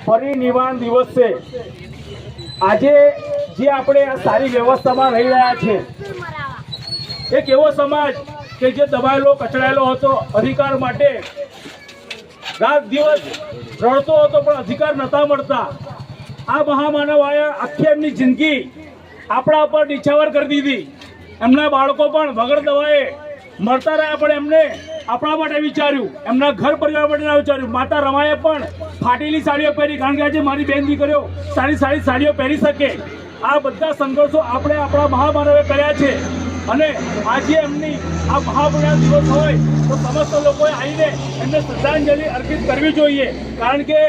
પરિનિર્વાણ દિવસ છે આજે જે આપણે આ સારી વ્યવસ્થામાં રહી રહ્યા છે એક એવો સમાજ કે જે દબાયેલો કચડાયેલો હતો અધિકાર માટે રાત દિવસ રડતો હતો પણ અધિકાર નહોતા મળતા આ મહામાનવ આયા આખી એમની જિંદગી આપણા પર નિછાવર કરી દીધી એમના બાળકો પણ વગર દવાએ મળતા રહ્યા પણ એમને આપણા માટે વિચાર્યું એમના ઘર પરિવાર માટે વિચાર્યું માતા રમાએ પણ ફાટેલી સાડીઓ પહેરી કારણ કે આજે મારી બેન દીકરીઓ સારી સારી સાડીઓ પહેરી શકે આ બધા સંઘર્ષો આપણે આપણા મહામાનવે કર્યા છે અને આજે એમની આ મહાપુરુષ દિવસ હોય તો સમસ્ત લોકોએ આવીને એમને શ્રદ્ધાંજલિ અર્પિત કરવી જોઈએ કારણ કે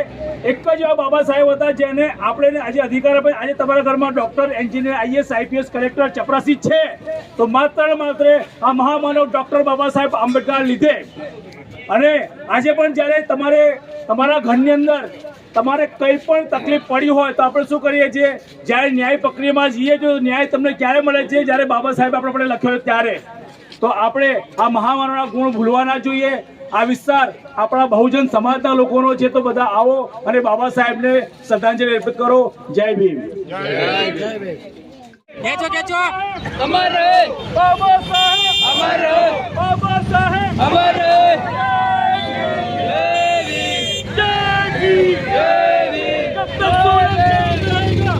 એક જ એવા બાબા સાહેબ હતા જેને આપણે આજે અધિકાર આપે આજે તમારા ઘરમાં doctor engineer IAS IPS collector ચપરાસી છે તો માત્ર આ મહામાનવ ડૉક્ટર બાબા સાહેબ આંબેડકર લીધે અને આજે પણ જ્યારે તમારા ઘરની અંદર તમારે કંઈ પણ તકલીફ પડી હોય તો આપણે શું કરીએ છીએ જ્યારે ન્યાય પ્રક્રિયામાં જઈએ તો ન્યાય તમને ક્યારે મળે છે જ્યારે બાબા સાહેબ આપણે પણ લખ્યો ત્યારે તો આપણે આ મહામાનવના ગુણ ભૂલવા ના જોઈએ આ વિસ્તાર આપણા બહુજન સમાજના લોકોનો છે તો બધા આવો અને બાબા સાહેબને શ્રદ્ધાંજલિ અર્પિત કરો જય ભીમ કેચો અમર રહે બાબા સાહેબ અમર રહે બાબા સાહેબ અમર રહે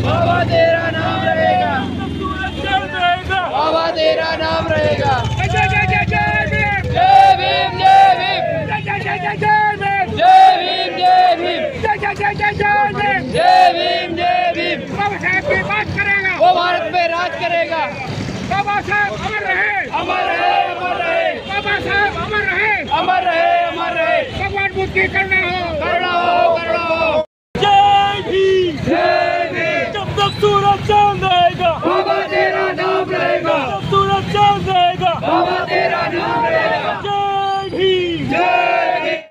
बाबा तेरा नाम रहेगा बाबा तेरा नाम रहेगा जय भीम जय भीम जय भीम जय भीम जय भीम जय भीम बाबा साहब पे बात करेगा वो भारत पे राज करेगा बाबा साहब अमर रहे अमर रहे अमर रहे बाबा साहब अमर रहे अमर रहे अमर रहे भगवान बुद्ध की करना